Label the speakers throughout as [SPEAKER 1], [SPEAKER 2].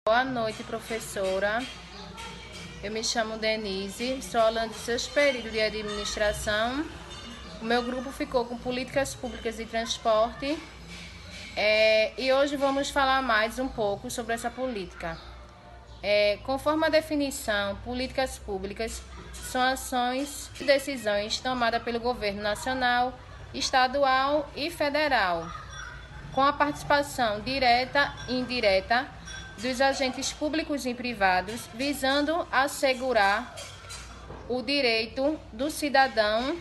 [SPEAKER 1] Boa noite, professora. Eu me chamo Denise, sou aluna do sexto período de administração. O meu grupo ficou com políticas públicas de transporte e hoje vamos falar mais um pouco sobre essa política. Conforme a definição, políticas públicas são ações e decisões tomadas pelo governo nacional, estadual e federal, com a participação direta e indireta dos agentes públicos e privados, visando assegurar o direito do cidadão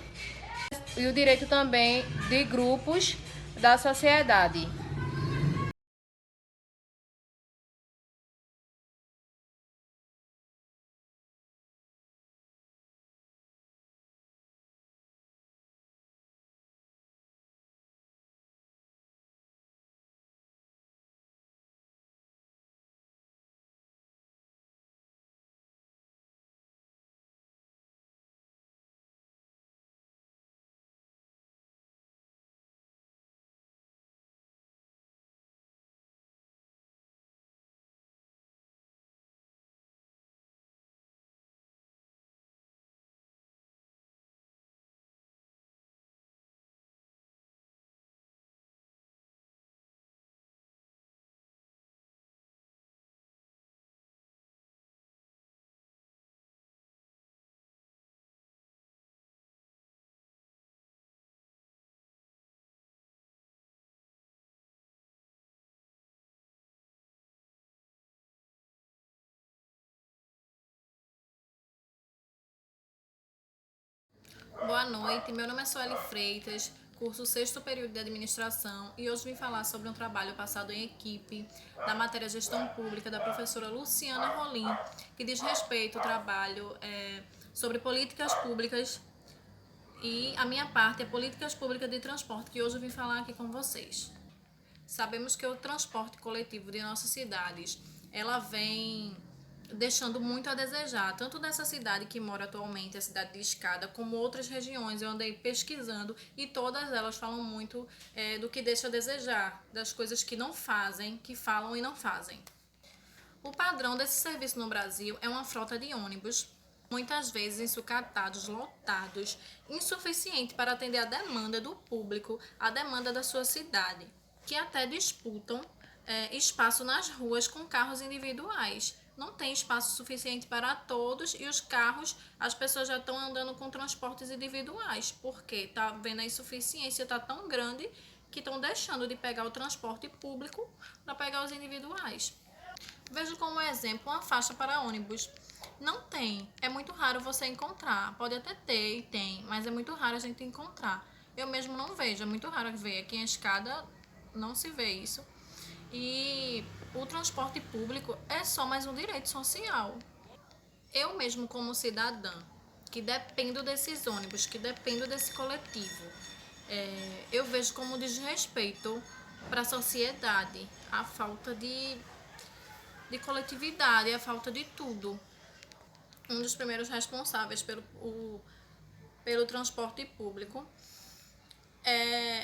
[SPEAKER 1] e o direito também de grupos da sociedade.
[SPEAKER 2] Boa noite, meu nome é Sueli Freitas, curso sexto período de administração e hoje vim falar sobre um trabalho passado em equipe da matéria Gestão Pública da professora Luciana Rolim, que diz respeito ao trabalho sobre políticas públicas e a minha parte é políticas públicas de transporte, que hoje eu vim falar aqui com vocês. Sabemos que o transporte coletivo de nossas cidades, ela vem deixando muito a desejar, tanto dessa cidade que mora atualmente, a cidade de Escada, como outras regiões. Eu andei pesquisando e todas elas falam muito do que deixa a desejar, das coisas que não fazem, que falam e não fazem. O padrão desse serviço no Brasil é uma frota de ônibus, muitas vezes ensucatados, lotados, insuficiente para atender a demanda do público, a demanda da sua cidade, que até disputam espaço nas ruas com carros individuais. Não tem espaço suficiente para todos e os carros, as pessoas já estão andando com transportes individuais, porque tá vendo a insuficiência tá tão grande que estão deixando de pegar o transporte público para pegar os individuais. Vejo como exemplo uma faixa para ônibus. Não tem, é muito raro você encontrar. Pode até ter e tem, mas é muito raro a gente encontrar. Eu mesmo não vejo, é muito raro ver. Aqui em Escada não se vê isso. E o transporte público é só mais um direito social. Eu mesmo como cidadã, que dependo desses ônibus, que dependo desse coletivo, eu vejo como desrespeito para a sociedade, a falta de coletividade, a falta de tudo. Um dos primeiros responsáveis pelo transporte público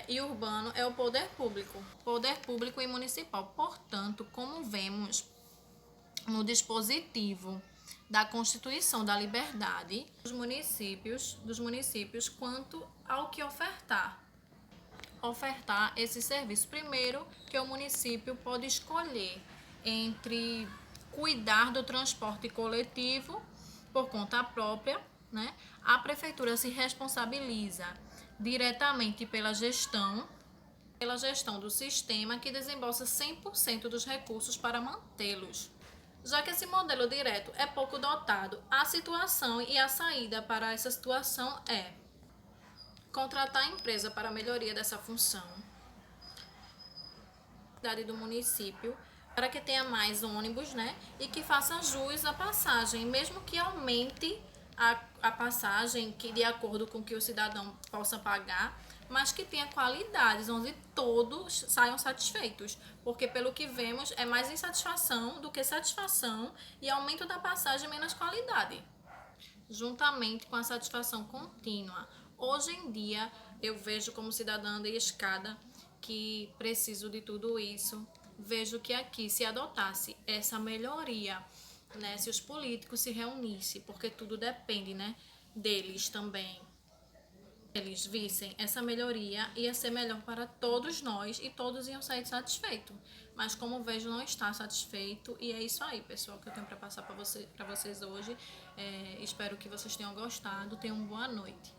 [SPEAKER 2] e urbano é o poder público e municipal. Portanto, como vemos no dispositivo da Constituição da Liberdade dos municípios quanto ao que ofertar esse serviço. Primeiro, que o município pode escolher entre cuidar do transporte coletivo por conta própria, né? A prefeitura se responsabiliza diretamente pela gestão do sistema, que desembolsa 100% dos recursos para mantê-los. Já que esse modelo direto é pouco dotado, a situação e a saída para essa situação é contratar a empresa para a melhoria dessa função, do município, para que tenha mais ônibus, né? E que faça jus à passagem, mesmo que aumente a passagem, que de acordo com que o cidadão possa pagar, mas que tenha qualidades, onde todos saiam satisfeitos. Porque pelo que vemos é mais insatisfação do que satisfação, e aumento da passagem menos qualidade, juntamente com a satisfação contínua. Hoje em dia, eu vejo como cidadã de Escada que preciso de tudo isso Vejo que aqui, se adotasse essa melhoria, né, se os políticos se reunissem, porque tudo depende, né, deles também, eles vissem essa melhoria, ia ser melhor para todos nós e todos iam sair satisfeitos. Mas como vejo, não está satisfeito, e é isso aí, pessoal, que eu tenho para passar para vocês hoje. Espero que vocês tenham gostado. Tenham uma boa noite.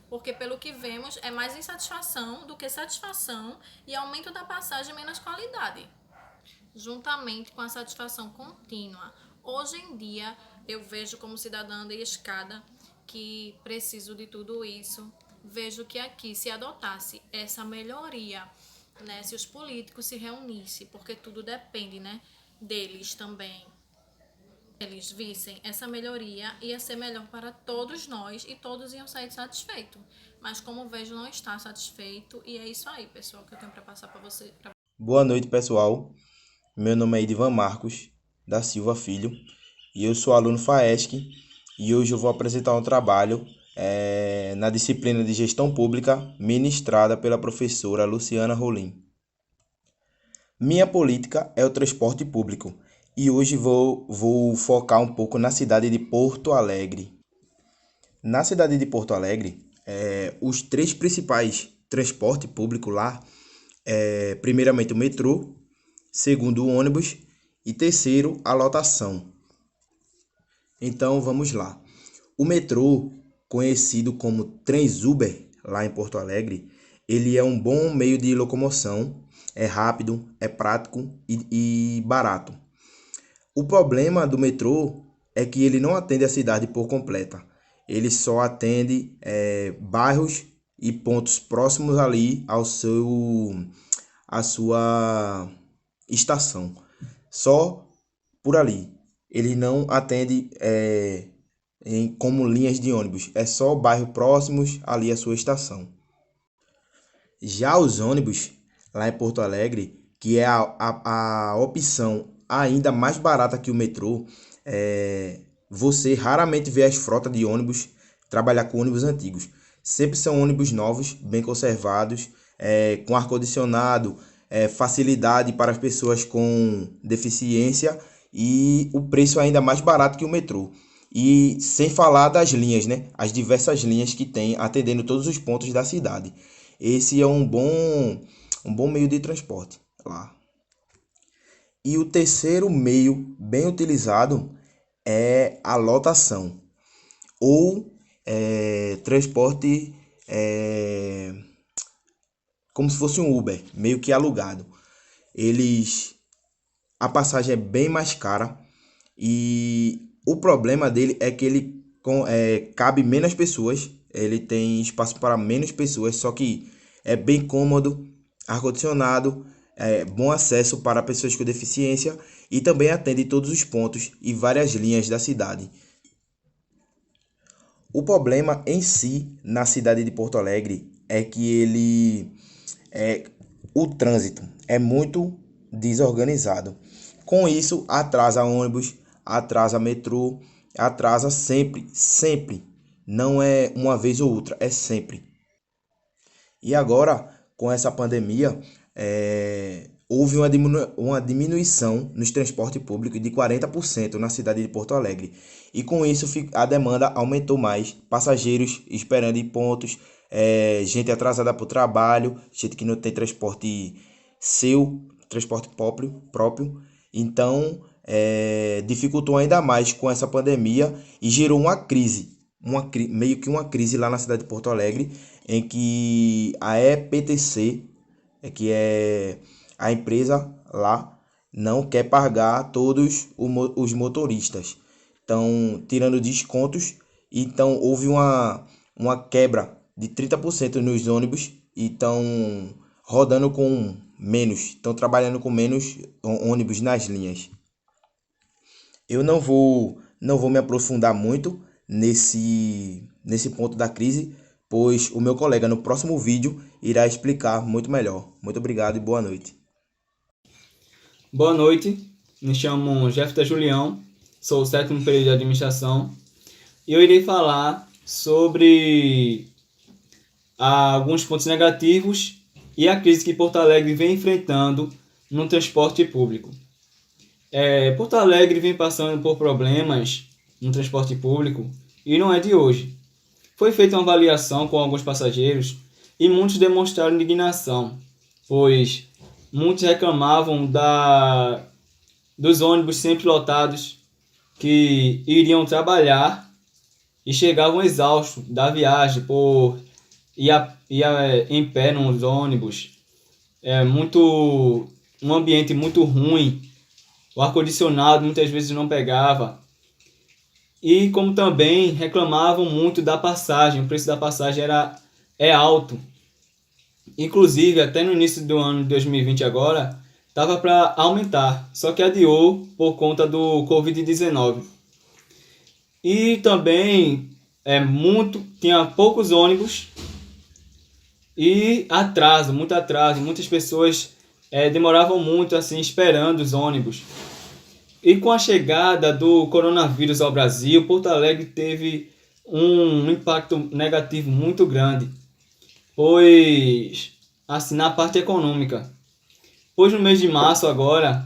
[SPEAKER 2] Porque pelo que vemos, é mais insatisfação do que satisfação e aumento da passagem menos qualidade, juntamente com a satisfação contínua. Hoje em dia, eu vejo como cidadã de escada que preciso de tudo isso. Vejo que aqui, se adotasse essa melhoria, né, se os políticos se reunissem, porque tudo depende, né, deles também, eles vissem essa melhoria, ia ser melhor para todos nós e todos iam sair satisfeitos. Mas como vejo, não está satisfeito, e é isso aí, pessoal, que eu tenho para passar para você.
[SPEAKER 3] Boa noite, pessoal. Meu nome é Edivan Marcos da Silva Filho e eu sou aluno FAESC e hoje eu vou apresentar um trabalho na disciplina de Gestão Pública ministrada pela professora Luciana Rolim. Minha política é o transporte público e hoje vou focar um pouco na cidade de Porto Alegre. Na cidade de Porto Alegre, os três principais transportes públicos lá primeiramente o metrô, segundo o ônibus e terceiro a lotação. Então vamos lá. O metrô, conhecido como Transuber lá em Porto Alegre, ele é um bom meio de locomoção, é rápido, é prático e barato. O problema do metrô é que ele não atende a cidade por completa. Ele só atende bairros e pontos próximos ali à sua estação. Só por ali. Ele não atende como linhas de ônibus. É só bairros próximos ali à sua estação. Já os ônibus, lá em Porto Alegre, que é a opção ainda mais barata que o metrô, você raramente vê as frotas de ônibus trabalhar com ônibus antigos. Sempre são ônibus novos, bem conservados, com ar-condicionado, facilidade para as pessoas com deficiência e o preço ainda mais barato que o metrô. E sem falar das linhas, né? As diversas linhas que tem atendendo todos os pontos da cidade. Esse é um bom meio de transporte lá. E o terceiro meio bem utilizado é a lotação ou transporte como se fosse um Uber, meio que alugado. A passagem é bem mais cara e o problema dele é que ele cabe menos pessoas, ele tem espaço para menos pessoas, só que é bem cômodo, ar-condicionado, bom acesso para pessoas com deficiência e também atende todos os pontos e várias linhas da cidade. O problema em si na cidade de Porto Alegre é que o trânsito é muito desorganizado. Com isso, atrasa ônibus, atrasa metrô, atrasa sempre, sempre. Não é uma vez ou outra, é sempre. E agora, com essa pandemia, houve uma diminuição nos transportes públicos de 40% na cidade de Porto Alegre. E com isso a demanda aumentou mais, passageiros esperando em pontos, gente atrasada para o trabalho, gente que não tem transporte transporte próprio. Então, dificultou ainda mais com essa pandemia e gerou uma crise, meio que uma crise lá na cidade de Porto Alegre, em que a EPTC, que é a empresa lá, não quer pagar todos os motoristas. Estão tirando descontos, então houve uma quebra de 30% nos ônibus e estão rodando com menos, estão trabalhando com menos ônibus nas linhas. Eu não vou me aprofundar muito nesse ponto da crise, pois o meu colega no próximo vídeo irá explicar muito melhor. Muito obrigado e boa noite.
[SPEAKER 4] Boa noite, me chamo Jefter Julião, sou o 7º período de administração e eu irei falar sobre alguns pontos negativos e a crise que Porto Alegre vem enfrentando no transporte público. Porto Alegre vem passando por problemas no transporte público e não é de hoje. Foi feita uma avaliação com alguns passageiros e muitos demonstraram indignação, pois muitos reclamavam dos ônibus sempre lotados que iriam trabalhar e chegavam exaustos da viagem por ia em pé nos ônibus. Um ambiente muito ruim, o ar-condicionado muitas vezes não pegava. E como também reclamavam muito da passagem, o preço da passagem é alto. Inclusive, até no início do ano de 2020 agora, estava para aumentar, só que adiou por conta do Covid-19. E também tinha poucos ônibus e muito atraso. Muitas pessoas demoravam muito assim esperando os ônibus. E com a chegada do coronavírus ao Brasil, Porto Alegre teve um impacto negativo muito grande, pois assim na parte econômica. Pois no mês de março agora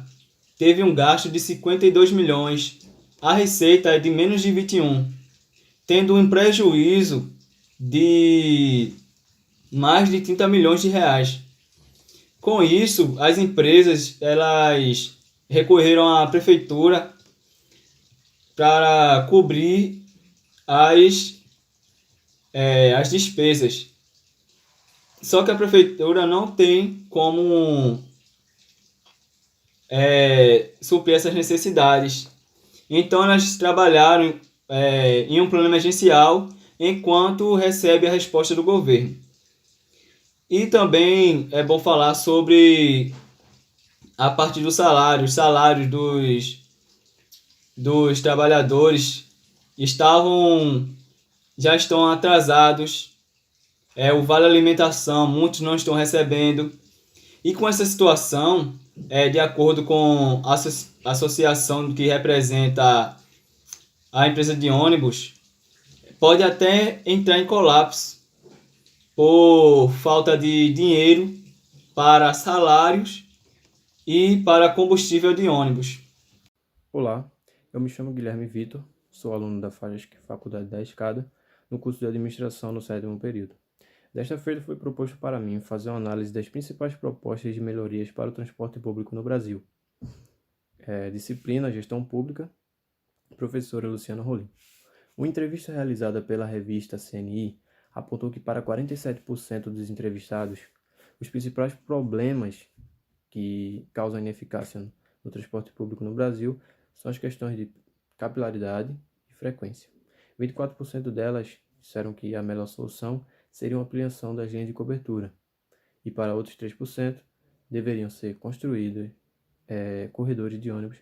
[SPEAKER 4] teve um gasto de 52 milhões, a receita é de menos de 21, tendo um prejuízo de mais de 30 milhões de reais. Com isso, as empresas elas recorreram à prefeitura para cobrir as despesas. Só que a prefeitura não tem como suprir essas necessidades. Então elas trabalharam em um plano emergencial enquanto recebe a resposta do governo. E também é bom falar sobre a parte do salário. Os salários dos trabalhadores já estão atrasados. O vale alimentação, muitos não estão recebendo. E com essa situação, de acordo com a associação que representa a empresa de ônibus, pode até entrar em colapso por falta de dinheiro para salários e para combustível de ônibus.
[SPEAKER 5] Olá, eu me chamo Guilherme Vitor, sou aluno da FAESC Faculdade da Escada, no curso de Administração no 7º período. Desta feita foi proposto para mim fazer uma análise das principais propostas de melhorias para o transporte público no Brasil. Disciplina Gestão Pública, professora Luciana Rolim. Uma entrevista realizada pela revista CNI apontou que para 47% dos entrevistados, os principais problemas que causam ineficácia no transporte público no Brasil são as questões de capilaridade e frequência. 24% delas disseram que a melhor solução seria uma ampliação das linhas de cobertura, e para outros 3% deveriam ser construídos corredores de ônibus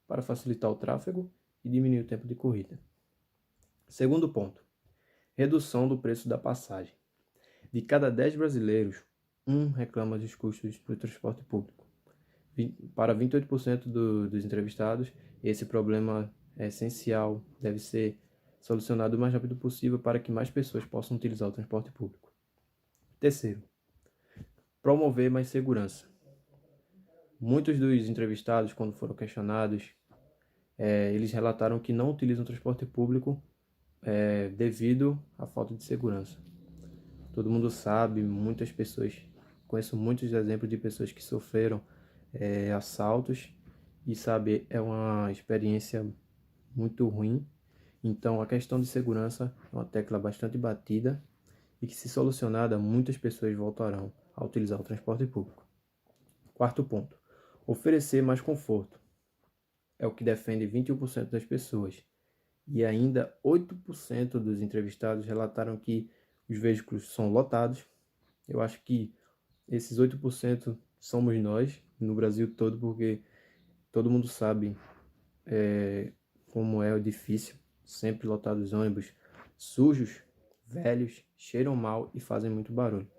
[SPEAKER 5] para facilitar o tráfego e diminuir o tempo de corrida. Segundo ponto, redução do preço da passagem. De cada 10 brasileiros, 1 reclama dos custos do transporte público. Para 28% dos entrevistados, esse problema é essencial, deve ser solucionado o mais rápido possível para que mais pessoas possam utilizar o transporte público. Terceiro, promover mais segurança. Muitos dos entrevistados, quando foram questionados, eles relataram que não utilizam o transporte público devido à falta de segurança. Todo mundo sabe, conheço muitos exemplos de pessoas que sofreram assaltos e sabe, é uma experiência muito ruim. Então a questão de segurança é uma tecla bastante batida e que, se solucionada, muitas pessoas voltarão a utilizar o transporte público. Quarto ponto, oferecer mais conforto. É o que defende 21% das pessoas. E ainda 8% dos entrevistados relataram que os veículos são lotados. Eu acho que esses 8% somos nós, no Brasil todo, porque todo mundo sabe como é difícil, sempre lotados os ônibus, sujos, velhos, cheiram mal e fazem muito barulho.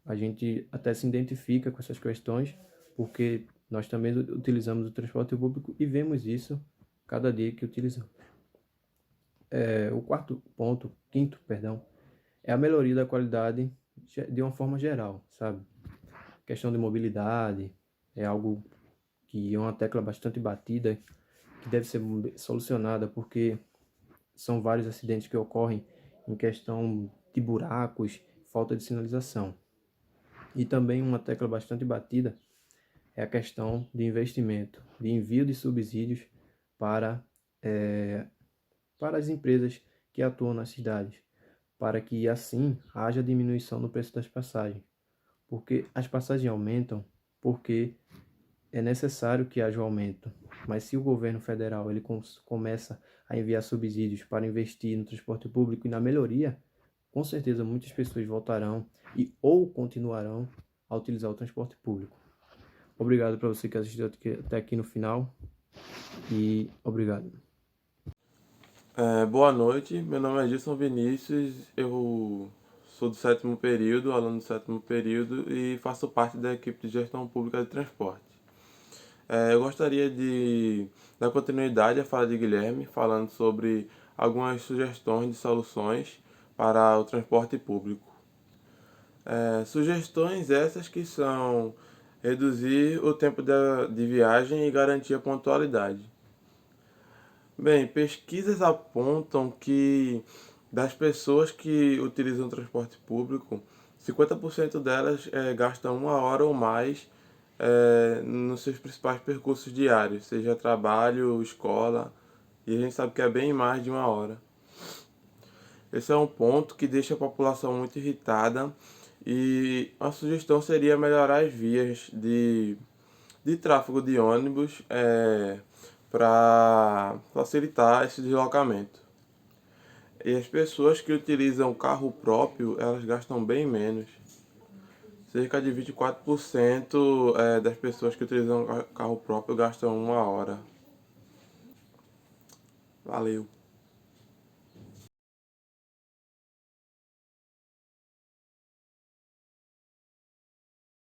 [SPEAKER 5] A gente até se identifica com essas questões, porque nós também utilizamos o transporte público e vemos isso cada dia que utilizamos. O quinto, é a melhoria da qualidade de uma forma geral, sabe? Questão de mobilidade, é algo que é uma tecla bastante batida, que deve ser solucionada, porque são vários acidentes que ocorrem em questão de buracos, falta de sinalização. E também uma tecla bastante batida é a questão de investimento, de envio de subsídios para, para as empresas que atuam nas cidades, para que assim haja diminuição no preço das passagens. Porque as passagens aumentam porque é necessário que haja um aumento, mas se o governo federal ele começa a enviar subsídios para investir no transporte público e na melhoria, com certeza muitas pessoas voltarão e ou continuarão a utilizar o transporte público. Obrigado para você que assistiu até aqui no final e obrigado.
[SPEAKER 6] Boa noite, meu nome é Gilson Vinícius, eu sou do 7º período, aluno do 7º período e faço parte da equipe de gestão pública de transporte. Eu gostaria de dar continuidade à fala de Guilherme, falando sobre algumas sugestões de soluções para o transporte público. Sugestões essas que são reduzir o tempo de viagem e garantir a pontualidade. Bem, pesquisas apontam que das pessoas que utilizam transporte público, 50% delas gastam 1 hora ou mais nos seus principais percursos diários, seja trabalho, escola, e a gente sabe que é bem mais de 1 hora. Esse é um ponto que deixa a população muito irritada e a sugestão seria melhorar as vias de tráfego de ônibus para facilitar esse deslocamento. E as pessoas que utilizam carro próprio, elas gastam bem menos. Cerca de 24% das pessoas que utilizam carro próprio gastam 1 hora. Valeu!